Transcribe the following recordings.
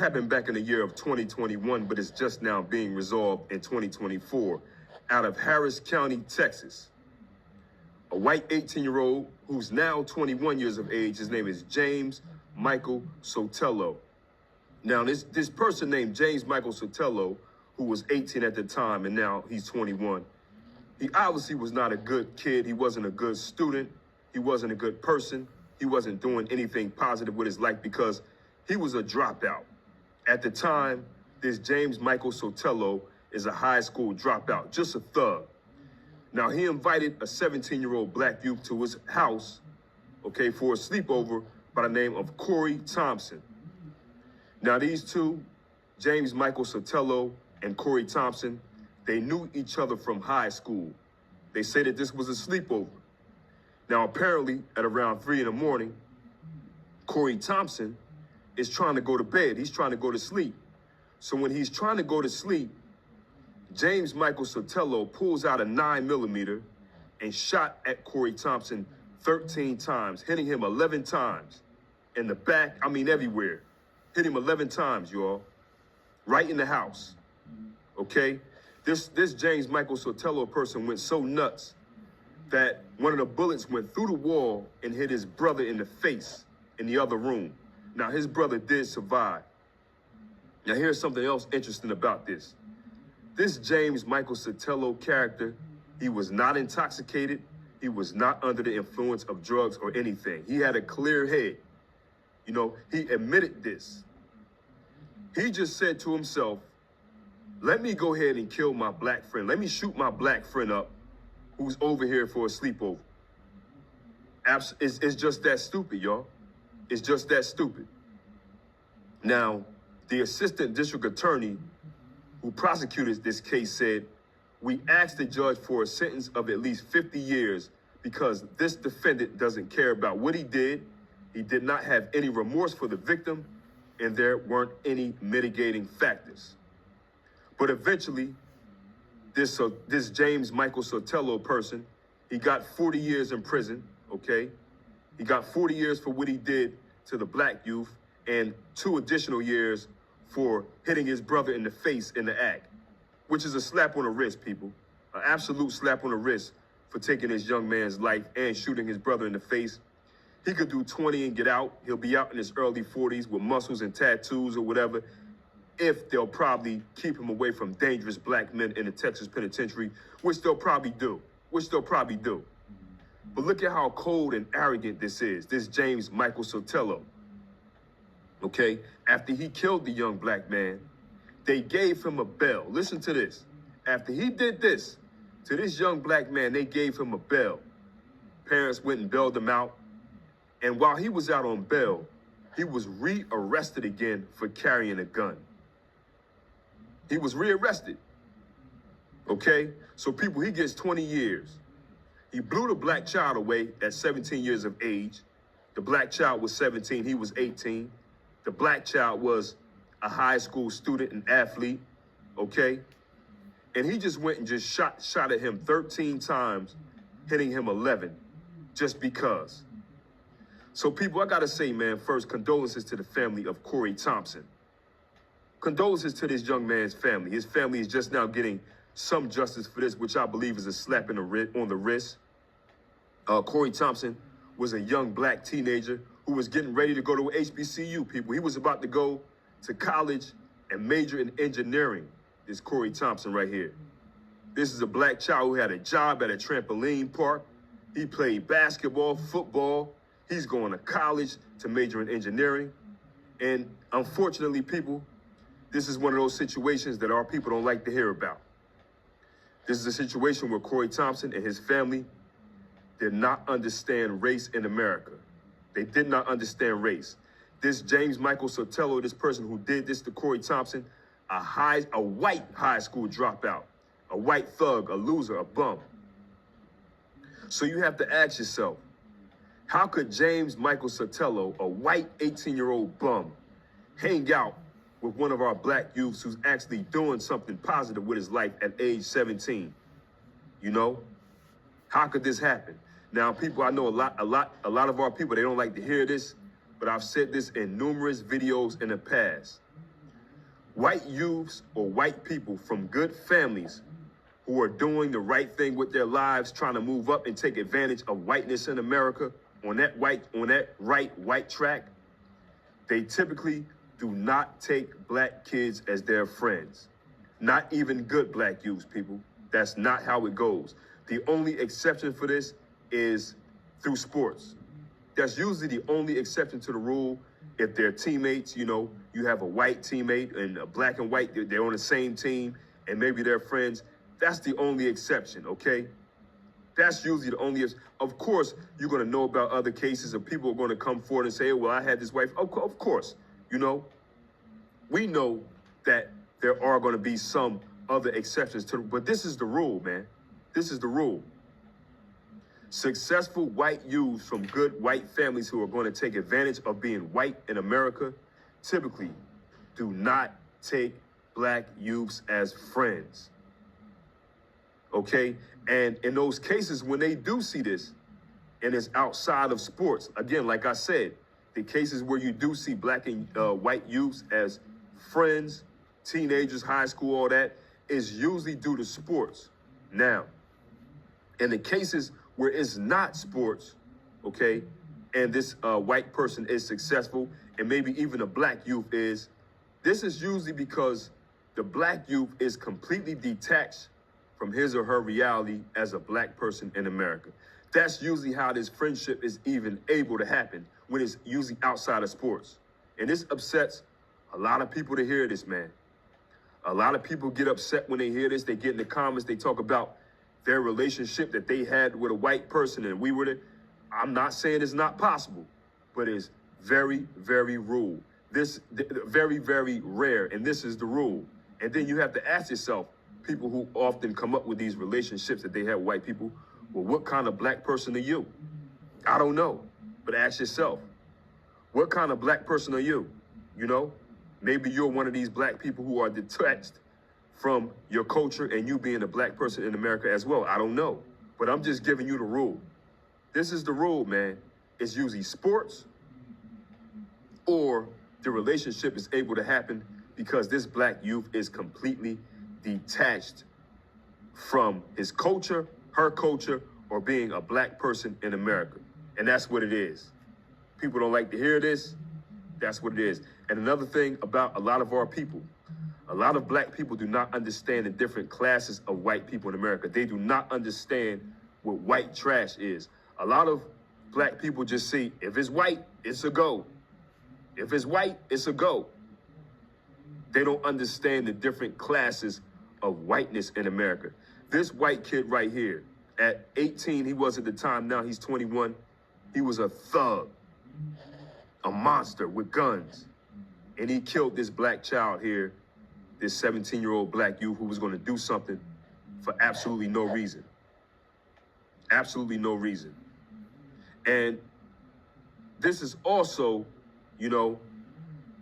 happened back in the year of 2021, but it's just now being resolved in 2024 out of Harris County, Texas. A white 18-year-old who's now 21 years of age. His name is James Michael Sotelo. Now, this person named James Michael Sotelo, who was 18 at the time and now he's 21, he obviously was not a good kid. He wasn't a good student. He wasn't a good person. He wasn't doing anything positive with his life because he was a dropout. At the time, this James Michael Sotelo is a high school dropout, just a thug. Now, he invited a 17-year-old black youth to his house, okay, for a sleepover by the name of Corey Thompson. Now, these two, James Michael Sotelo and Corey Thompson, they knew each other from high school. They say that this was a sleepover. Now, apparently, at around 3 in the morning, Corey Thompson is trying to go to bed. He's trying to go to sleep. So when he's trying to go to sleep, James Michael Sotelo pulls out a 9mm and shot at Corey Thompson 13 times, hitting him 11 times in the back, everywhere. Hit him 11 times, y'all, right in the house, okay? This James Michael Sotelo person went so nuts that one of the bullets went through the wall and hit his brother in the face in the other room. Now, his brother did survive. Now, here's something else interesting about this. This James Michael Sotelo character, he was not intoxicated. He was not under the influence of drugs or anything. He had a clear head. You know, he admitted this. He just said to himself, let me go ahead and kill my black friend. Let me shoot my black friend up who's over here for a sleepover. It's just that stupid, y'all. It's just that stupid. Now, the assistant district attorney who prosecuted this case said, we asked the judge for a sentence of at least 50 years because this defendant doesn't care about what he did. He did not have any remorse for the victim, and there weren't any mitigating factors. But eventually, this James Michael Sotelo person, he got 40 years in prison, okay? He got 40 years for what he did to the black youth and 2 additional years for hitting his brother in the face in the act, which is a slap on the wrist, people. An absolute slap on the wrist for taking this young man's life and shooting his brother in the face. He could do 20 and get out. He'll be out in his early 40s with muscles and tattoos or whatever, if they'll probably keep him away from dangerous black men in the Texas penitentiary, which they'll probably do. But look at how cold and arrogant this is, this James Michael Sotelo. Okay, after he killed the young black man, they gave him a bail. Listen to this. After he did this to this young black man, they gave him a bail. Parents went and bailed him out. And while he was out on bail, he was rearrested again for carrying a gun. He was rearrested. Okay? So people, he gets 20 years. He blew the black child away at 17 years of age. The black child was 17, he was 18. The black child was a high school student and athlete, okay? And he just went and just shot at him 13 times, hitting him 11, just because. So people, I gotta say, man, first, condolences to the family of Corey Thompson. Condolences to this young man's family. His family is just now getting some justice for this, which I believe is a slap on the wrist. Corey Thompson was a young black teenager who was getting ready to go to HBCU, people. He was about to go to college and major in engineering, this Corey Thompson right here. This is a black child who had a job at a trampoline park. He played basketball, football. He's going to college to major in engineering. And unfortunately, people, this is one of those situations that our people don't like to hear about. This is a situation where Corey Thompson and his family did not understand race in America. They did not understand race. This James Michael Sotelo, this person who did this to Corey Thompson, a white high school dropout, a white thug, a loser, a bum. So you have to ask yourself, how could James Michael Sotelo, a white 18-year-old bum, hang out with one of our black youths who's actually doing something positive with his life at age 17? You know, how could this happen? Now, people, I know a lot of our people, they don't like to hear this, but I've said this in numerous videos in the past. White youths or white people from good families who are doing the right thing with their lives, trying to move up and take advantage of whiteness in America on that right white track, they typically do not take black kids as their friends. Not even good black youths, people. That's not how it goes. The only exception for this is through sports. That's usually the only exception to the rule. If they're teammates, you know, you have a white teammate and a black and white, they're on the same team and maybe they're friends. That's the only exception, okay? That's usually the only, of course, you're gonna know about other cases of people are gonna come forward and say, well, I had this wife. Of course, you know, we know that there are gonna be some other exceptions to, but this is the rule, man. This is the rule. Successful white youths from good white families who are going to take advantage of being white in America typically do not take black youths as friends. Okay? And in those cases, when they do see this, and it's outside of sports, again, like I said, the cases where you do see black and white youths as friends, teenagers, high school, all that, is usually due to sports. Now, in the cases where it's not sports, okay, and this white person is successful, and maybe even a black youth is, this is usually because the black youth is completely detached from his or her reality as a black person in America. That's usually how this friendship is even able to happen, when it's usually outside of sports. And this upsets a lot of people to hear this, man. A lot of people get upset when they hear this. They get in the comments, they talk about their relationship that they had with a white person and we were the, I'm not saying it's not possible, but it's very, very rule. Very, very rare, and this is the rule. And then you have to ask yourself, people who often come up with these relationships that they have with white people, well, what kind of black person are you? I don't know, but ask yourself, what kind of black person are you? You know, maybe you're one of these black people who are detached from your culture and you being a black person in America as well. I don't know, but I'm just giving you the rule. This is the rule, man. It's usually sports or the relationship is able to happen because this black youth is completely detached from his culture, her culture, or being a black person in America. And that's what it is. People don't like to hear this. That's what it is. And another thing about a lot of our people, a lot of black people do not understand the different classes of white people in America. They do not understand what white trash is. A lot of black people just see, if it's white, it's a go. If it's white, it's a go. They don't understand the different classes of whiteness in America. This white kid right here, at 18, he was at the time, now he's 21. He was a thug, a monster with guns. And he killed this black child here, this 17-year-old black youth who was going to do something for absolutely no reason. Absolutely no reason. And this is also, you know,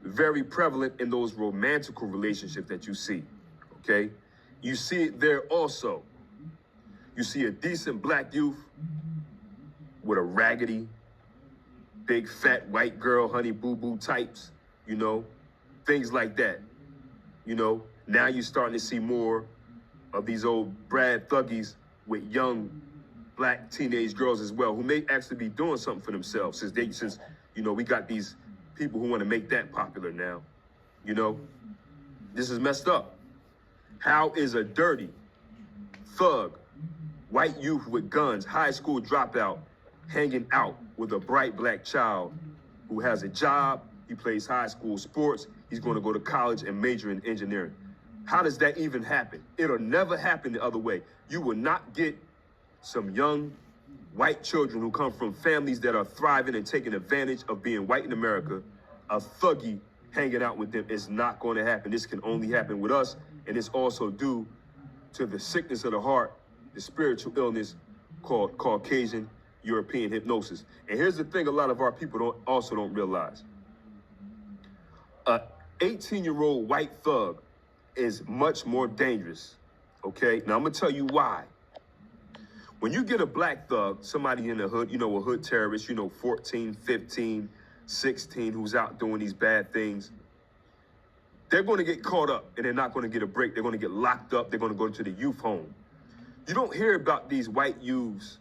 very prevalent in those romantical relationships that you see, okay? You see it there also. You see a decent black youth with a raggedy, big fat white girl, honey boo boo types, you know, things like that. You know, now you're starting to see more of these old Brad Thuggies with young black teenage girls as well, who may actually be doing something for themselves since you know, we got these people who want to make that popular now. You know, this is messed up. How is a dirty thug, white youth with guns, high school dropout, hanging out with a bright black child who has a job, he plays high school sports, he's going to go to college and major in engineering? How does that even happen? It'll never happen the other way. You will not get some young white children who come from families that are thriving and taking advantage of being white in America, a thuggy hanging out with them. It's not going to happen. This can only happen with us, and it's also due to the sickness of the heart, the spiritual illness called Caucasian European hypnosis. And here's the thing a lot of our people don't realize. A 18-year-old white thug is much more dangerous, okay? Now, I'm going to tell you why. When you get a black thug, somebody in the hood, you know, a hood terrorist, you know, 14, 15, 16, who's out doing these bad things, they're going to get caught up and they're not going to get a break. They're going to get locked up. They're going to go to the youth home. You don't hear about these white youths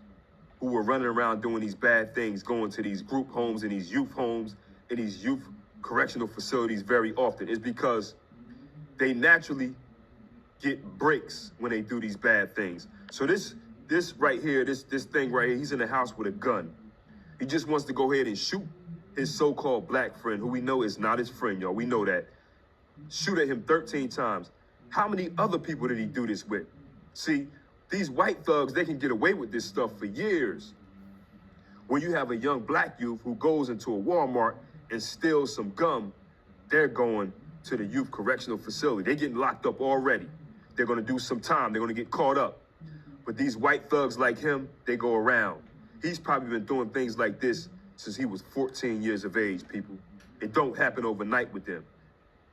who were running around doing these bad things, going to these group homes and these youth homes and these youth correctional facilities very often. It's because they naturally get breaks when they do these bad things. So this right here, this thing right here, he's in the house with a gun. He just wants to go ahead and shoot his so-called black friend, who we know is not his friend, y'all. We know that. Shoot at him 13 times. How many other people did he do this with? See, these white thugs, they can get away with this stuff for years. When you have a young black youth who goes into a Walmart and steals some gum, they're going to the youth correctional facility. They're getting locked up already. They're going to do some time. They're going to get caught up. But these white thugs like him, they go around. He's probably been doing things like this since he was 14 years of age, people. It don't happen overnight with them.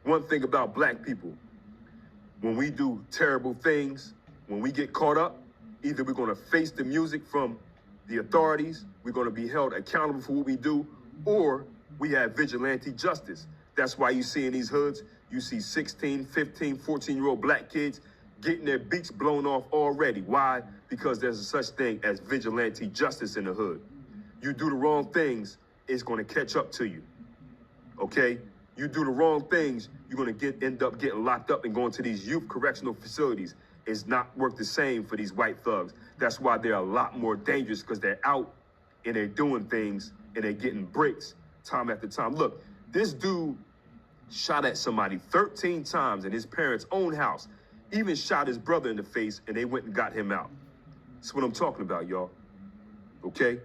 One thing about black people, when we do terrible things, when we get caught up, either we're going to face the music from the authorities, we're going to be held accountable for what we do, or we have vigilante justice. That's why you see in these hoods, you see 16, 15, 14-year-old black kids getting their beaks blown off already. Why? Because there's a such thing as vigilante justice in the hood. You do the wrong things, it's going to catch up to you. Okay? You do the wrong things, you're going to end up getting locked up and going to these youth correctional facilities. It's not work the same for these white thugs. That's why they're a lot more dangerous, because they're out and they're doing things and they're getting breaks time after time. Look, this dude shot at somebody 13 times in his parents' own house, even shot his brother in the face, and they went and got him out. That's what I'm talking about, y'all. Okay?